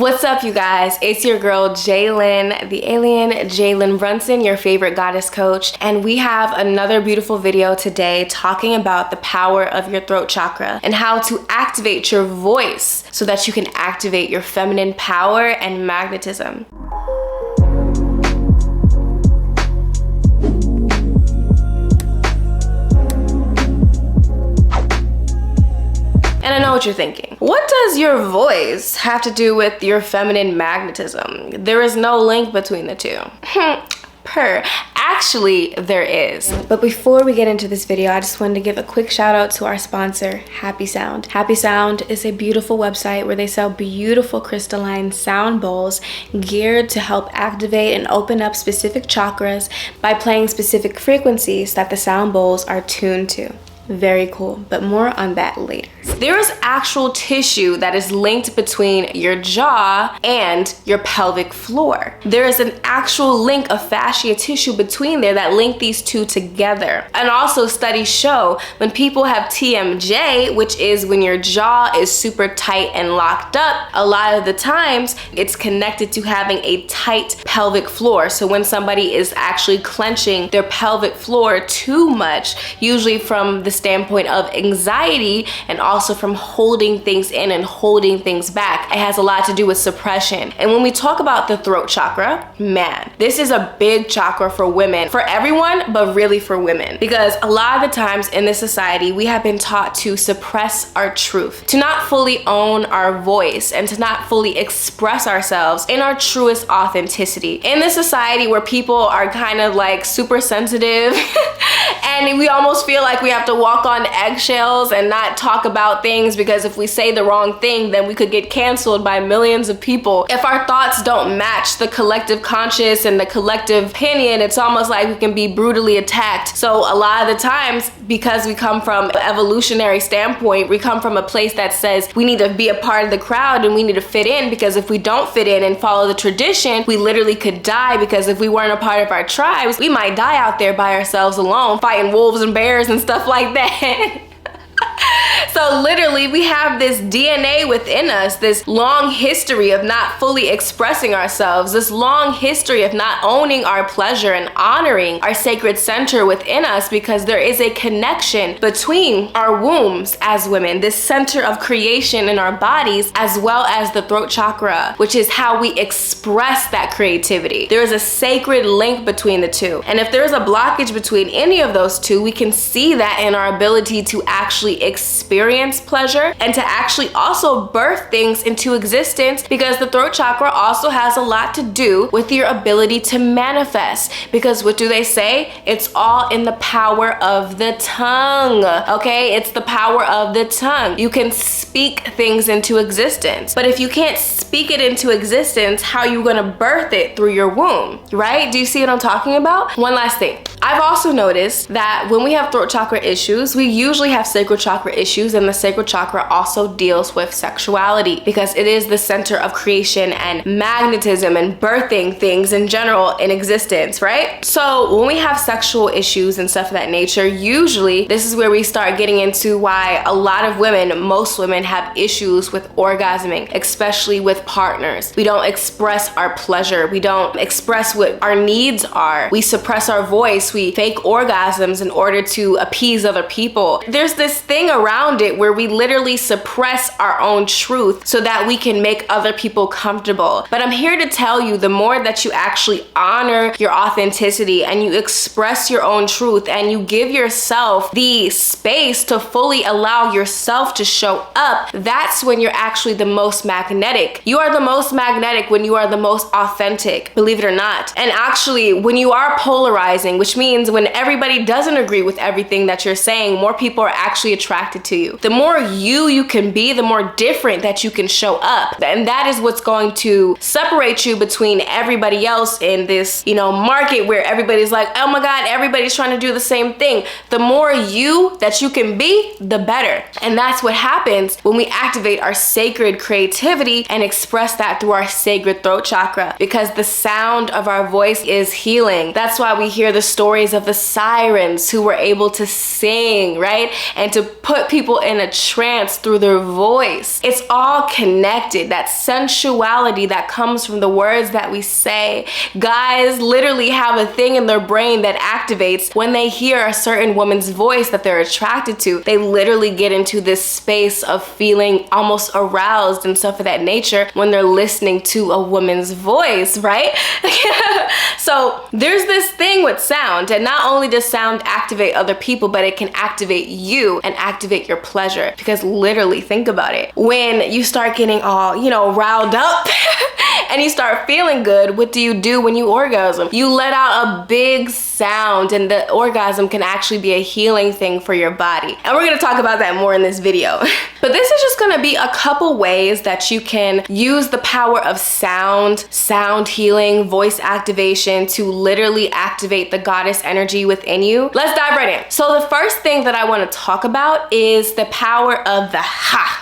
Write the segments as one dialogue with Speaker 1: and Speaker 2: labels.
Speaker 1: What's up, you guys? It's your girl, Jalen, the alien, Jalen Brunson, your favorite goddess coach. And we have another beautiful video today talking about the power of your throat chakra and how to activate your voice so that you can activate your feminine power and magnetism. And I know what you're thinking. What does your voice have to do with your feminine magnetism? There is no link between the two. Actually, there is. But before we get into this video, I just wanted to give a quick shout out to our sponsor, Happy Sound. Happy Sound is a beautiful website where they sell beautiful crystalline sound bowls geared to help activate and open up specific chakras by playing specific frequencies that the sound bowls are tuned to. Very cool, but more on that later. There is actual tissue that is linked between your jaw and your pelvic floor. There is an actual link of fascia tissue between there that link these two together. And also studies show when people have TMJ, which is when your jaw is super tight and locked up, a lot of the times it's connected to having a tight pelvic floor. So when somebody is actually clenching their pelvic floor too much, usually from the standpoint of anxiety and also from holding things in and holding things back, it has a lot to do with suppression. And when we talk about the throat chakra, man, this is a big chakra for women, for everyone, but really for women, because a lot of the times in this society we have been taught to suppress our truth, to not fully own our voice, and to not fully express ourselves in our truest authenticity. In this society where people are kind of like super sensitive and we almost feel like we have to walk on eggshells and not talk about things, because if we say the wrong thing, then we could get canceled by millions of people. If our thoughts don't match the collective conscious and the collective opinion, it's almost like we can be brutally attacked. So a lot of the times, because we come from an evolutionary standpoint, we come from a place that says we need to be a part of the crowd and we need to fit in, because if we don't fit in and follow the tradition, we literally could die, because if we weren't a part of our tribes, we might die out there by ourselves alone, fighting wolves and bears and stuff like that. So literally we have this DNA within us, this long history of not fully expressing ourselves, this long history of not owning our pleasure and honoring our sacred center within us, because there is a connection between our wombs as women, this center of creation in our bodies, as well as the throat chakra, which is how we express that creativity. There is a sacred link between the two. And if there's a blockage between any of those two, we can see that in our ability to actually experience pleasure and to actually also birth things into existence, because the throat chakra also has a lot to do with your ability to manifest. Because what do they say? It's all in the power of the tongue, okay? It's the power of the tongue. You can speak things into existence, but if you can't speak it into existence, how are you gonna birth it through your womb, right? Do you see what I'm talking about? One last thing. I've also noticed that when we have throat chakra issues, we usually have sacral chakra issues, and the sacral chakra also deals with sexuality, because it is the center of creation and magnetism and birthing things in general in existence, right? So when we have sexual issues and stuff of that nature, usually this is where we start getting into why a lot of women, most women, have issues with orgasming, especially with partners. We don't express our pleasure. We don't express what our needs are. We suppress our voice. We fake orgasms in order to appease other people. There's this thing around it where we literally suppress our own truth so that we can make other people comfortable. But I'm here to tell you, the more that you actually honor your authenticity and you express your own truth and you give yourself the space to fully allow yourself to show up, that's when you're actually the most magnetic. You are the most magnetic when you are the most authentic, believe it or not. And actually, when you are polarizing, which means when everybody doesn't agree with everything that you're saying, more people are actually attracted to you. The more you can be, the more different that you can show up. And that is what's going to separate you between everybody else in this, market where everybody's like, oh my God, everybody's trying to do the same thing. The more you that you can be, the better. And that's what happens when we activate our sacred creativity and express that through our sacred throat chakra, because the sound of our voice is healing. That's why we hear the stories of the sirens who were able to sing, right? And to put people people in a trance through their voice. It's all connected. That sensuality that comes from the words that we say. Guys literally have a thing in their brain that activates when they hear a certain woman's voice that they're attracted to. They literally get into this space of feeling almost aroused and stuff of that nature when they're listening to a woman's voice, right? So there's this thing with sound, and not only does sound activate other people, but it can activate you and activate your pleasure. Because literally, think about it. When you start getting all, riled up and you start feeling good, what do when you orgasm? You let out a big sound, and the orgasm can actually be a healing thing for your body. And we're gonna talk about that more in this video. But this is just gonna be a couple ways that you can use the power of sound healing, voice activation to literally activate the goddess energy within you. Let's dive right in. So the first thing that I wanna talk about is the power of the ha.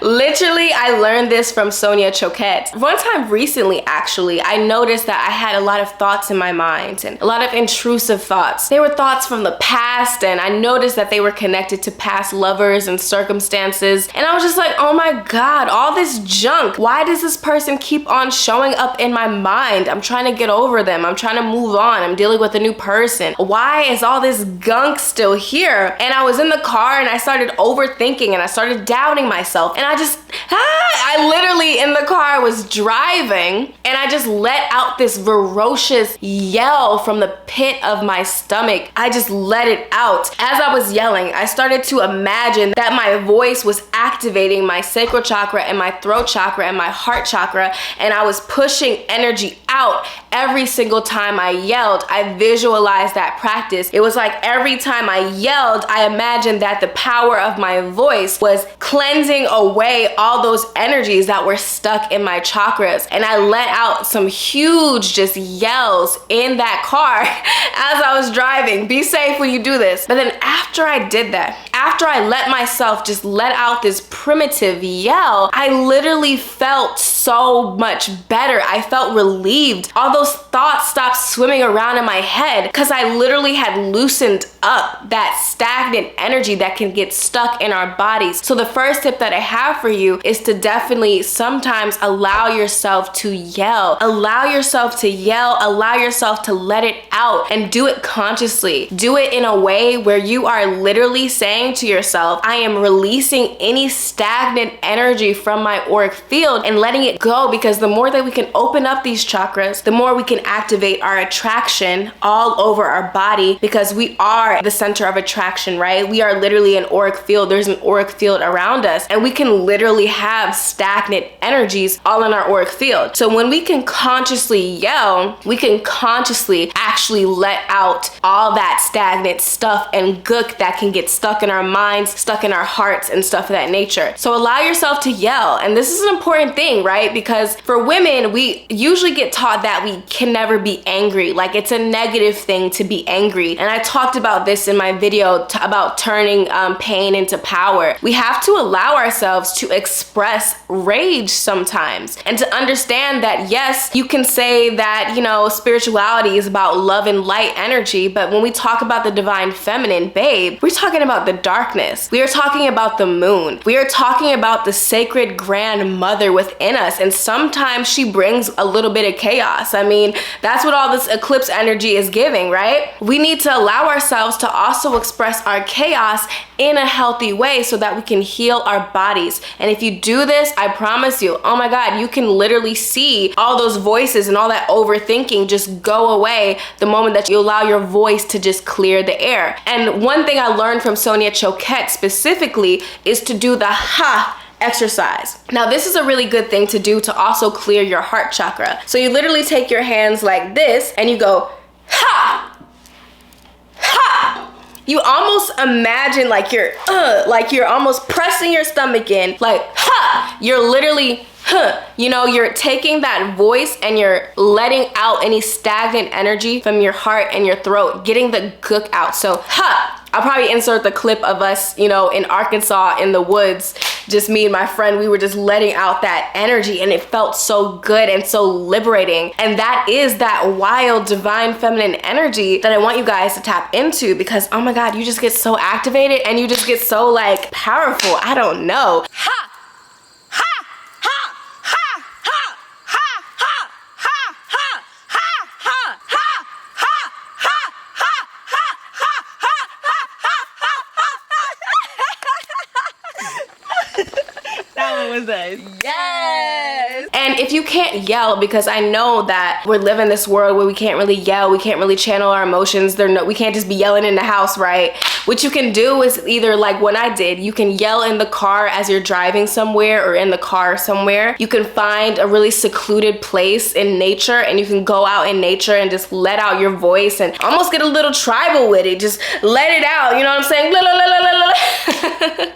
Speaker 1: Literally, I learned this from Sonia Choquette. One time recently, actually, I noticed that I had a lot of thoughts in my mind and a lot of intrusive thoughts. They were thoughts from the past, and I noticed that they were connected to past lovers and circumstances. And I was just like, oh my God, all this junk. Why does this person keep on showing up in my mind? I'm trying to get over them. I'm trying to move on. I'm dealing with a new person. Why is all this gunk still here? And I was in the car and I started overthinking and I started doubting myself. And I literally in the car was driving and I just let out this ferocious yell from the pit of my stomach. I just let it out. As I was yelling, I started to imagine that my voice was activating my sacral chakra and my throat chakra and my heart chakra, and I was pushing energy out every single time I yelled. I visualized that practice. It was like every time I yelled, I imagined that the power of my voice was cleansing away all those energies that were stuck in my chakras. And I let out some huge just yells in that car as I was driving. Be safe when you do this. But then after I did that, after I let myself just let out this primitive yell, I literally felt so much better. I felt relieved. All those thoughts stopped swimming around in my head because I literally had loosened up that stagnant energy that can get stuck in our bodies. So the first tip that I have for you is to definitely sometimes allow yourself to yell. Allow yourself to yell, allow yourself to let it out, and do it consciously. Do it in a way where you are literally saying to yourself, I am releasing any stagnant energy from my auric field and letting it go, because the more that we can open up these chakras, the more we can activate our attraction all over our body, because we are the center of attraction, right? We are literally an auric field. There's an auric field around us, and we can literally have stagnant energies all in our auric field. So when we can consciously yell, we can consciously actually let out all that stagnant stuff and gook that can get stuck in our minds, stuck in our hearts, and stuff of that nature. So allow yourself to yell. And this is an important thing, right? Because for women, we usually get taught that we can never be angry. Like, it's a negative thing to be angry. And I talked about this in my video about turning pain into power. We have to allow ourselves to express rage sometimes, and to understand that, yes, you can say that, spirituality is about love and light energy, but when we talk about the divine feminine, babe, we're talking about the darkness. We are talking about the moon. We are talking about the sacred grandmother within us, and sometimes she brings a little bit of chaos. I mean, that's what all this eclipse energy is giving, right? We need to allow ourselves to also express our chaos in a healthy way so that we can heal our bodies. And if you do this, I promise you, oh my God, you can literally see all those voices and all that overthinking just go away the moment that you allow your voice to just clear the air. And one thing I learned from Sonia Choquette specifically is to do the ha exercise. Now, this is a really good thing to do to also clear your heart chakra. So you literally take your hands like this and you go ha, ha. You almost imagine like you're almost pressing your stomach in, like ha. You're literally you're taking that voice and you're letting out any stagnant energy from your heart and your throat, getting the gook out. So ha, I'll probably insert the clip of us, you know, in Arkansas in the woods, just me and my friend. We were just letting out that energy, and it felt so good and so liberating. And that is that wild, divine feminine energy that I want you guys to tap into, because oh my God, you just get so activated and you just get so like powerful. I don't know. Ha! Yes. And if you can't yell, because I know that we're living this world where we can't really yell, we can't really channel our emotions. We can't just be yelling in the house, right? What you can do is either like what I did, you can yell in the car as you're driving somewhere or in the car somewhere. You can find a really secluded place in nature and you can go out in nature and just let out your voice and almost get a little tribal with it. Just let it out, you know what I'm saying?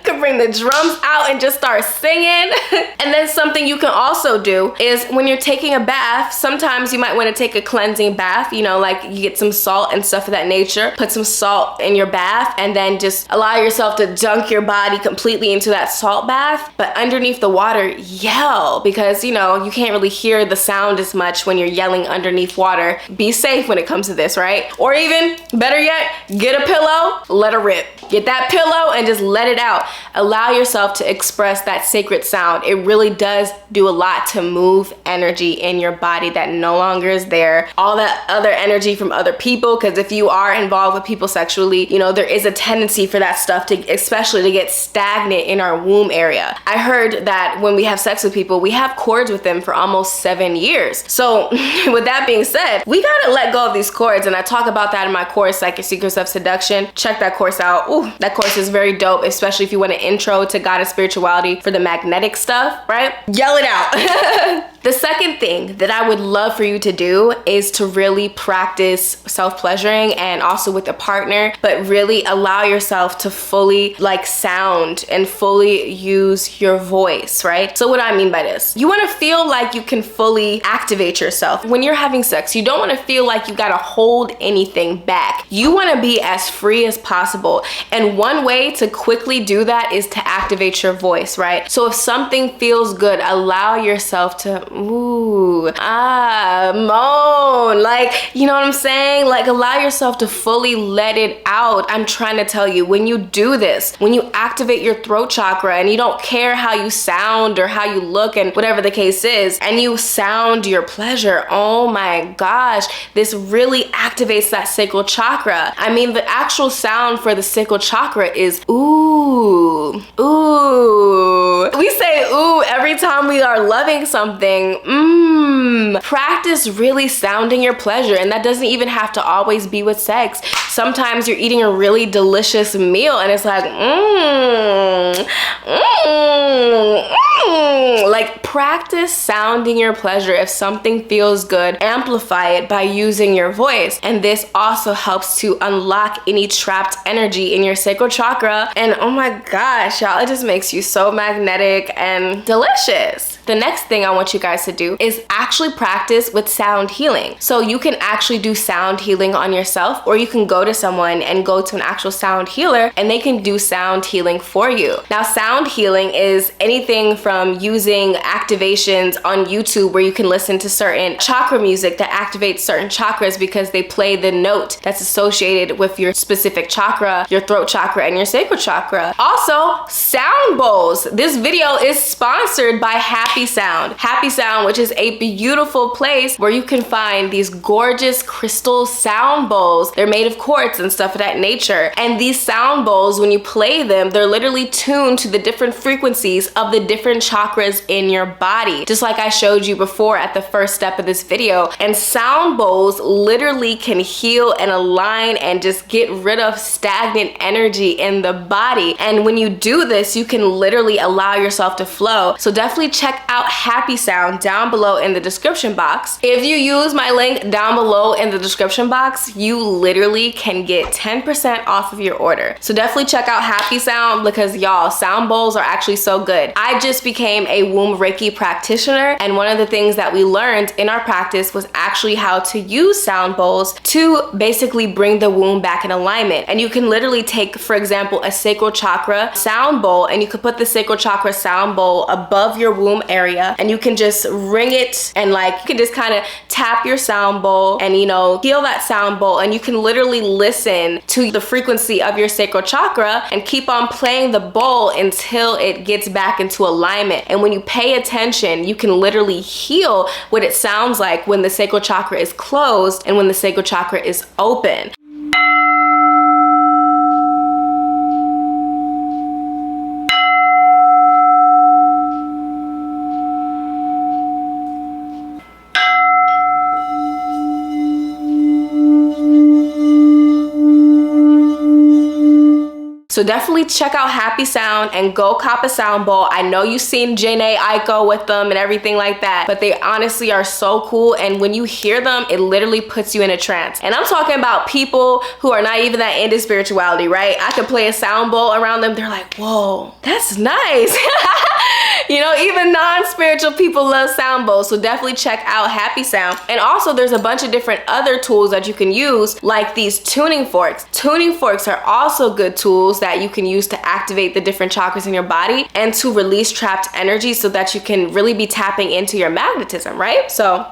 Speaker 1: Could bring the drums out and just start singing. And then something you can also do is when you're taking a bath, sometimes you might want to take a cleansing bath, you know, like you get some salt and stuff of that nature, put some salt in your bath and then just allow yourself to dunk your body completely into that salt bath. But underneath the water, yell, because you know, you can't really hear the sound as much when you're yelling underneath water. Be safe when it comes to this, right? Or even better yet, get a pillow, let it rip. Get that pillow and just let it out. Allow yourself to express that sacred sound. It really does do a lot to move energy in your body that no longer is there. All that other energy from other people, because if you are involved with people sexually, you know, there is a tendency for that stuff to, especially to get stagnant in our womb area. I heard that when we have sex with people, we have cords with them for almost 7 years. So with that being said, we gotta let go of these cords. And I talk about that in my course, Psychic Secrets of Seduction. Check that course out. Ooh, that course is very dope, especially if you want an intro to goddess spirituality for the magnetic stuff, right? Yell it out. The second thing that I would love for you to do is to really practice self-pleasuring and also with a partner, but really allow yourself to fully like sound and fully use your voice, right? So what do I mean by this? You want to feel like you can fully activate yourself. When you're having sex, you don't want to feel like you got to hold anything back. You want to be as free as possible. And one way to quickly do that is to activate your voice, right? So if something feels good, allow yourself to moan, like, you know what I'm saying? Like, allow yourself to fully let it out. I'm trying to tell you, when you do this, when you activate your throat chakra and you don't care how you sound or how you look and whatever the case is, and you sound your pleasure, oh my gosh, this really activates that sacral chakra. I mean, the actual sound for the sacral chakra is ooh, ooh. We say ooh every time we are loving something. Practice really sounding your pleasure, and that doesn't even have to always be with sex. Sometimes you're eating a really delicious meal and it's like like, practice sounding your pleasure. If something feels good, amplify it by using your voice. And this also helps to unlock any trapped energy in your sacral chakra. And oh my gosh, y'all, it just makes you so magnetic and delicious. The next thing I want you guys to do is actually practice with sound healing. So you can actually do sound healing on yourself, or you can go to someone and go to an actual sound healer and they can do sound healing for you. Now, sound healing is anything from using activations on YouTube where you can listen to certain chakra music that activates certain chakras because they play the note that's associated with your specific chakra, your throat chakra, and your sacral chakra. Also, sound bowls. This video is sponsored by Happy Sound. Happy Sound, which is a beautiful place where you can find these gorgeous crystal sound bowls. They're made of quartz and stuff of that nature. And these sound bowls, when you play them, they're literally tuned to the different frequencies of the different chakras in your body, just like I showed you before at the first step of this video. And sound bowls literally can heal and align and just get rid of stagnant energy in the body. And when you do this, you can literally allow yourself to flow. So definitely check out Happy Sound down below in the description box. If you use my link down below in the description box, you literally can get 10% off of your order. So definitely check out Happy Sound because y'all, sound bowls are actually so good. I just became a womb Reiki practitioner, and one of the things that we learned in our practice was actually how to use sound bowls to basically bring the womb back in alignment. And you can literally take, for example, a sacral chakra sound bowl, and you could put the sacral chakra sound bowl above your womb area, and you can just ring it, and like you can just kind of tap your sound bowl and, you know, feel that sound bowl, and you can literally listen to the frequency of your sacral chakra and keep on playing the bowl until it gets back into alignment. And when you pay attention, you can literally heal what it sounds like when the sacral chakra is closed and when the sacral chakra is open. So definitely check out Happy Sound and go cop a sound bowl. I know you've seen Janae Aiko with them and everything like that, but they honestly are so cool. And when you hear them, it literally puts you in a trance. And I'm talking about people who are not even that into spirituality, right? I could play a sound bowl around them. They're like, whoa, that's nice. You know, even non-spiritual people love sound bowls. So definitely check out Happy Sound. And also there's a bunch of different other tools that you can use, like these tuning forks. Tuning forks are also good tools that you can use to activate the different chakras in your body and to release trapped energy so that you can really be tapping into your magnetism, right? So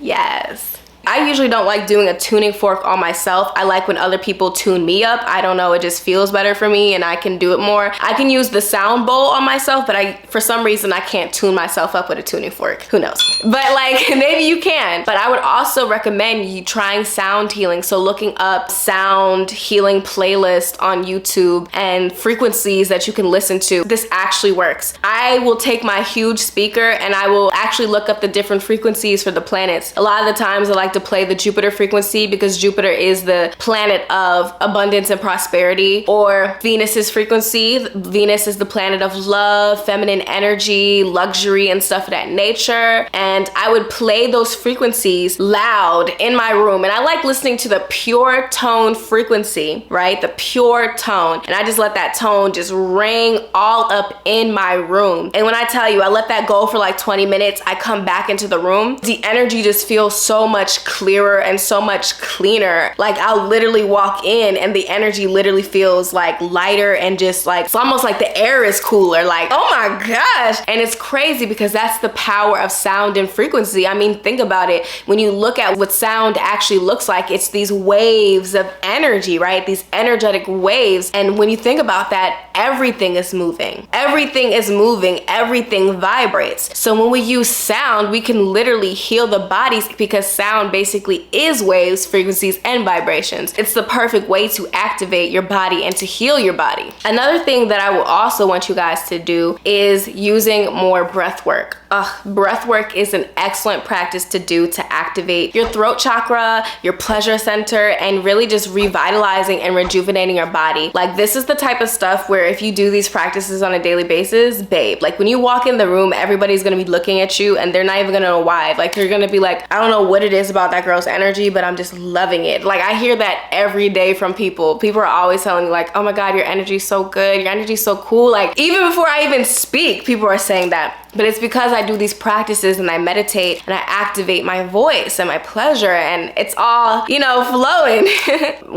Speaker 1: yes. I usually don't like doing a tuning fork on myself. I like when other people tune me up. I don't know, it just feels better for me and I can do it more. I can use the sound bowl on myself, but for some reason I can't tune myself up with a tuning fork. Who knows? But like, maybe you can. But I would also recommend you trying sound healing. So looking up sound healing playlist on YouTube and frequencies that you can listen to. This actually works. I will take my huge speaker and I will actually look up the different frequencies for the planets. A lot of the times I like to play the Jupiter frequency because Jupiter is the planet of abundance and prosperity, or Venus's frequency. Venus is the planet of love, feminine energy, luxury, and stuff of that nature. And I would play those frequencies loud in my room. And I like listening to the pure tone frequency, right? The pure tone. And I just let that tone just ring all up in my room. And when I tell you, I let that go for like 20 minutes, I come back into the room, the energy just feels so much clearer and so much cleaner. Like I'll literally walk in and the energy literally feels like lighter and just like, it's almost like the air is cooler. Like, oh my gosh. And it's crazy because that's the power of sound and frequency. I mean, think about it. When you look at what sound actually looks like, it's these waves of energy, right? These energetic waves. And when you think about that, everything is moving. Everything is moving. Everything vibrates. So when we use sound, we can literally heal the bodies because sound basically is waves, frequencies, and vibrations. It's the perfect way to activate your body and to heal your body. Another thing that I will also want you guys to do is using more breath work. Breath work is an excellent practice to do to activate your throat chakra, your pleasure center, and really just revitalizing and rejuvenating your body. Like this is the type of stuff where if you do these practices on a daily basis, babe, like when you walk in the room, everybody's gonna be looking at you and they're not even gonna know why. Like they're gonna be like, I don't know what it is about that girl's energy, but I'm just loving it. Like I hear that every day from people. People are always telling me like, oh my God, your energy's so good. Your energy's so cool. Like even before I even speak, people are saying that. But it's because I do these practices and I meditate and I activate my voice and my pleasure and it's all, you know, flowing.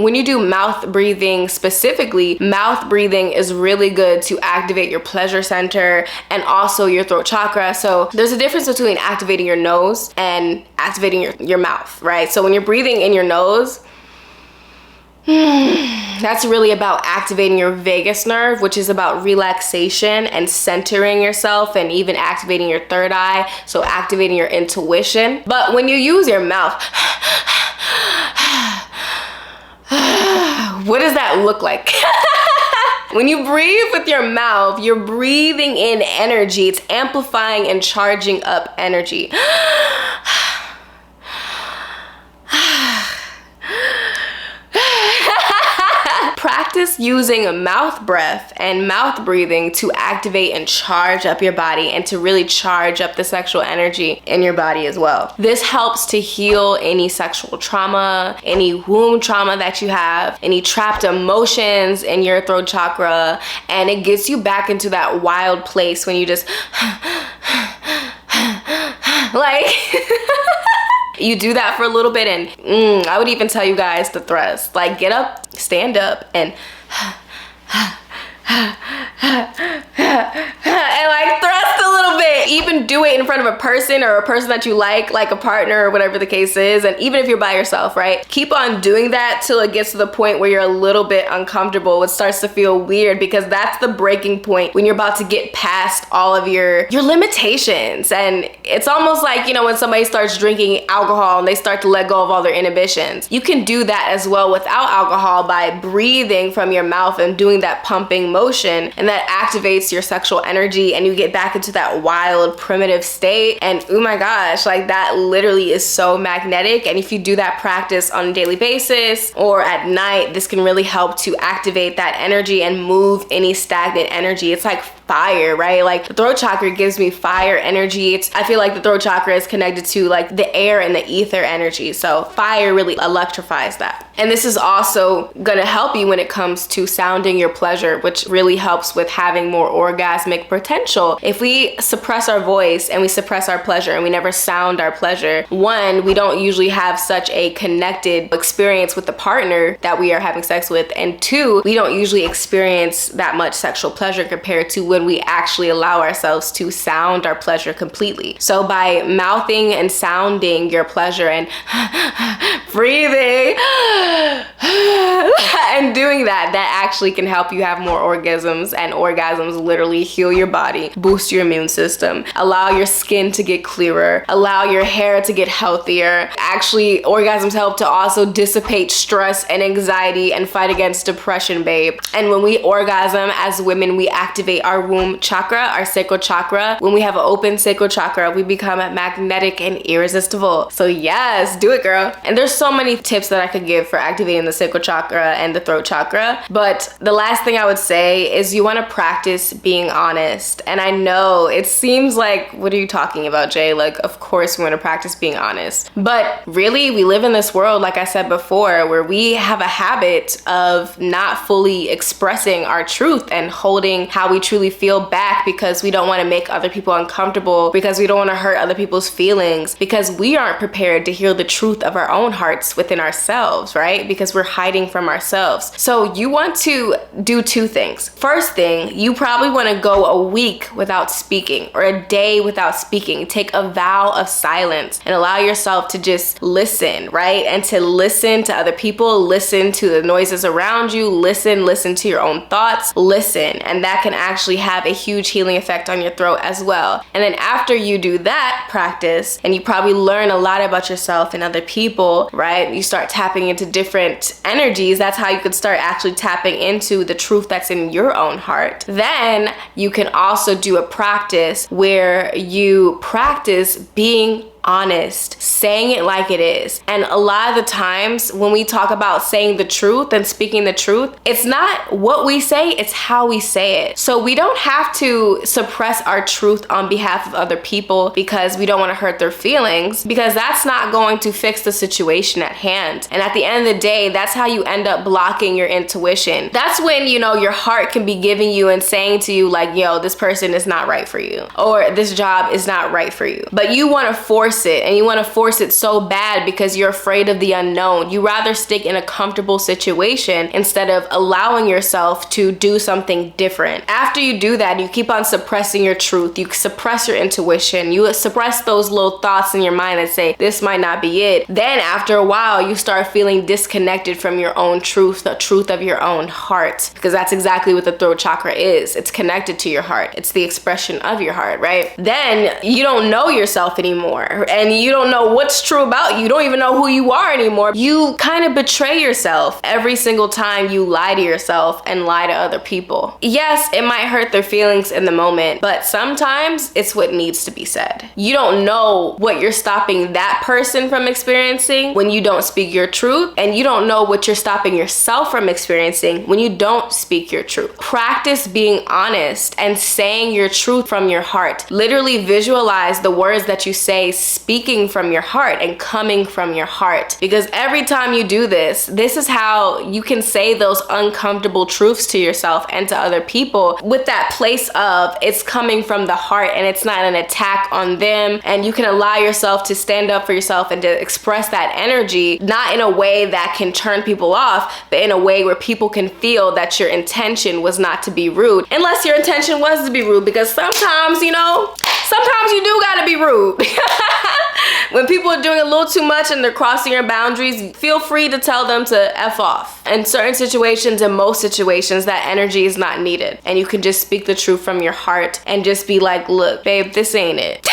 Speaker 1: When you do mouth breathing specifically, mouth breathing is really good to activate your pleasure center and also your throat chakra. So there's a difference between activating your nose and activating your mouth, right? So when you're breathing in your nose, that's really about activating your vagus nerve, which is about relaxation and centering yourself and even activating your third eye, so activating your intuition. But when you use your mouth, what does that look like? When you breathe with your mouth, you're breathing in energy. It's amplifying and charging up energy. practice using mouth breath and mouth breathing to activate and charge up your body and to really charge up the sexual energy in your body as well. This helps to heal any sexual trauma, any womb trauma that you have, any trapped emotions in your throat chakra, and it gets you back into that wild place when you just like you do that for a little bit, and I would even tell you guys to thrust. Like, get up, stand up, and and like thrust a little bit. Even do it in front of a person or a person that you like a partner or whatever the case is. And even if you're by yourself, right? Keep on doing that till it gets to the point where you're a little bit uncomfortable. It starts to feel weird, because that's the breaking point when you're about to get past all of your limitations. And it's almost like, you know, when somebody starts drinking alcohol and they start to let go of all their inhibitions. You can do that as well without alcohol by breathing from your mouth and doing that pumping motion, and that activates your sexual energy and you get back into that wild primitive state. And oh my gosh, like that literally is so magnetic. And if you do that practice on a daily basis or at night, this can really help to activate that energy and move any stagnant energy. It's like fire, right? Like the throat chakra gives me fire energy. I feel like the throat chakra is connected to like the air and the ether energy. So fire really electrifies that. And this is also gonna help you when it comes to sounding your pleasure, which really helps with having more orgasmic potential. If we suppress our voice and we suppress our pleasure and we never sound our pleasure, one, we don't usually have such a connected experience with the partner that we are having sex with, and two, we don't usually experience that much sexual pleasure compared to when we actually allow ourselves to sound our pleasure completely. So by mouthing and sounding your pleasure and breathing and doing that, that actually can help you have more orgasms, and orgasms literally heal your body, boost your immune system, allow your skin to get clearer, allow your hair to get healthier. Actually, orgasms help to also dissipate stress and anxiety and fight against depression, babe. And when we orgasm as women, we activate our womb chakra, our sacral chakra. When we have an open sacral chakra, we become magnetic and irresistible. So yes, do it, girl. And there's so many tips that I could give for activating the sacral chakra and the throat chakra. But the last thing I would say is you want to practice being honest. And I know it seems like, what are you talking about, Jay? Like, of course we want to practice being honest. But really, we live in this world, like I said before, where we have a habit of not fully expressing our truth and holding how we truly feel back, because we don't want to make other people uncomfortable, because we don't want to hurt other people's feelings, because we aren't prepared to hear the truth of our own hearts within ourselves, right? Because we're hiding from ourselves. So you want to do two things. First thing, you probably want to go a week without speaking or a day without speaking. Take a vow of silence and allow yourself to just listen, right? And to listen to other people, listen to the noises around you, listen to your own thoughts, listen. And that can actually have a huge healing effect on your throat as well. And then after you do that practice, and you probably learn a lot about yourself and other people, right? You start tapping into different energies. That's how you could start actually tapping into the truth that's in your own heart. Then you can also do a practice where you practice being honest, saying it like it is. And a lot of the times when we talk about saying the truth and speaking the truth, it's not what we say, it's how we say it. So we don't have to suppress our truth on behalf of other people because we don't want to hurt their feelings, because that's not going to fix the situation at hand. And at the end of the day, that's how you end up blocking your intuition. That's when, you know, your heart can be giving you and saying to you like, yo, this person is not right for you, or this job is not right for you. But you want to force it, and you want to force it so bad because you're afraid of the unknown. You rather stick in a comfortable situation instead of allowing yourself to do something different. After you do that, you keep on suppressing your truth. You suppress your intuition. You suppress those little thoughts in your mind that say, this might not be it. Then after a while, you start feeling disconnected from your own truth, the truth of your own heart, because that's exactly what the throat chakra is. It's connected to your heart. It's the expression of your heart, right? Then you don't know yourself anymore. and you don't know what's true about you. You don't even know who you are anymore. You kind of betray yourself every single time you lie to yourself and lie to other people. Yes, it might hurt their feelings in the moment, but sometimes it's what needs to be said. You don't know what you're stopping that person from experiencing when you don't speak your truth, and you don't know what you're stopping yourself from experiencing when you don't speak your truth. Practice being honest and saying your truth from your heart. Literally visualize the words that you say speaking from your heart and coming from your heart, because every time you do this, this is how you can say those uncomfortable truths to yourself and to other people with that place of it's coming from the heart and it's not an attack on them, and you can allow yourself to stand up for yourself and to express that energy, not in a way that can turn people off, but in a way where people can feel that your intention was not to be rude, unless your intention was to be rude, because sometimes, you know, sometimes you do gotta be rude. When people are doing a little too much and they're crossing your boundaries, feel free to tell them to F off. In certain situations, in most situations, that energy is not needed. And you can just speak the truth from your heart and just be like, look, babe, this ain't it.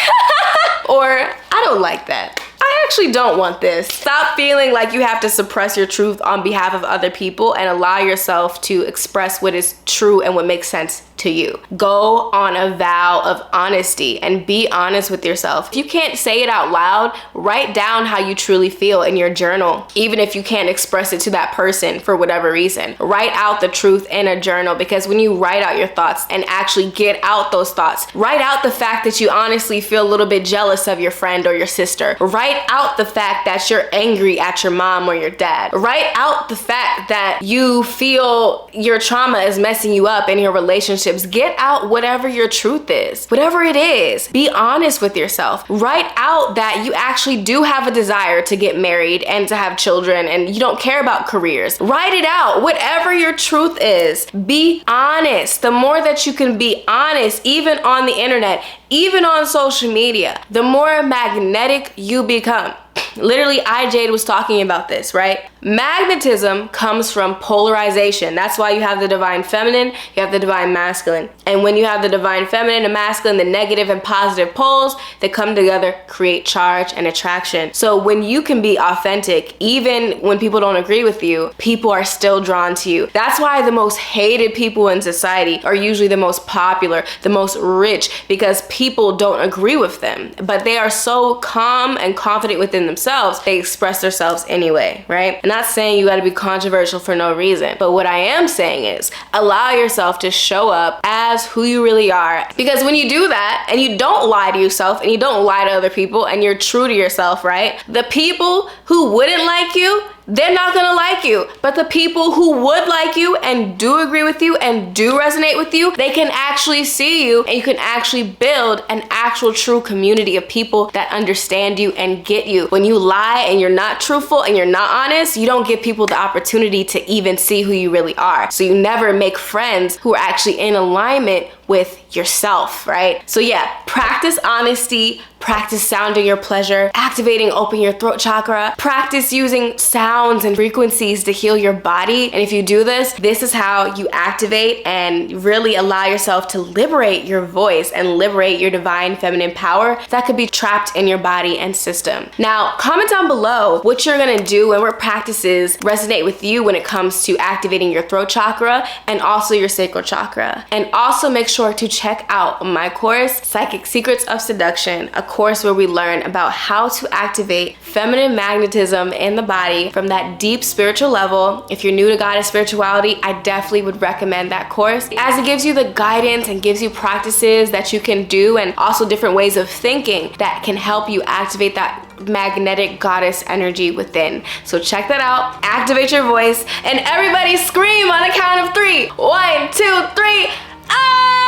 Speaker 1: Or, I don't like that. I actually don't want this. Stop feeling like you have to suppress your truth on behalf of other people and allow yourself to express what is true and what makes sense to you. Go on a vow of honesty and be honest with yourself. If you can't say it out loud, write down how you truly feel in your journal. Even if you can't express it to that person for whatever reason, write out the truth in a journal, because when you write out your thoughts and actually get out those thoughts, write out the fact that you honestly feel a little bit jealous of your friend or your sister. Write out the fact that you're angry at your mom or your dad. Write out the fact that you feel your trauma is messing you up in your relationship. Get out whatever your truth is, whatever it is. Be honest with yourself. Write out that you actually do have a desire to get married and to have children, and you don't care about careers. Write it out, whatever your truth is. Be honest. The more that you can be honest, even on the internet, even on social media, the more magnetic you become. Literally, Jade was talking about this, right? Magnetism comes from polarization. That's why you have the divine feminine, you have the divine masculine. And when you have the divine feminine and masculine, the negative and positive poles, they come together, create charge and attraction. So when you can be authentic, even when people don't agree with you, people are still drawn to you. That's why the most hated people in society are usually the most popular, the most rich, because people don't agree with them. But they are so calm and confident within themselves, they express themselves anyway, right? I'm not saying you gotta be controversial for no reason, but what I am saying is allow yourself to show up as who you really are. Because when you do that and you don't lie to yourself and you don't lie to other people and you're true to yourself, right? The people who wouldn't like you, they're not gonna like you. But the people who would like you and do agree with you and do resonate with you, they can actually see you, and you can actually build an actual true community of people that understand you and get you. When you lie and you're not truthful and you're not honest, you don't give people the opportunity to even see who you really are. So you never make friends who are actually in alignment with yourself, right? So yeah, practice honesty, practice sounding your pleasure, activating, open your throat chakra, practice using sounds and frequencies to heal your body. And if you do this, this is how you activate and really allow yourself to liberate your voice and liberate your divine feminine power that could be trapped in your body and system. Now, comment down below what you're gonna do and what practices resonate with you when it comes to activating your throat chakra and also your sacral chakra. And also make sure to check out my course, Psychic Secrets of Seduction, a course where we learn about how to activate feminine magnetism in the body from that deep spiritual level. If you're new to goddess spirituality, I definitely would recommend that course, as it gives you the guidance and gives you practices that you can do, and also different ways of thinking that can help you activate that magnetic goddess energy within. So check that out, activate your voice, and everybody scream on a count of 3. 1, 2, 3. Ah!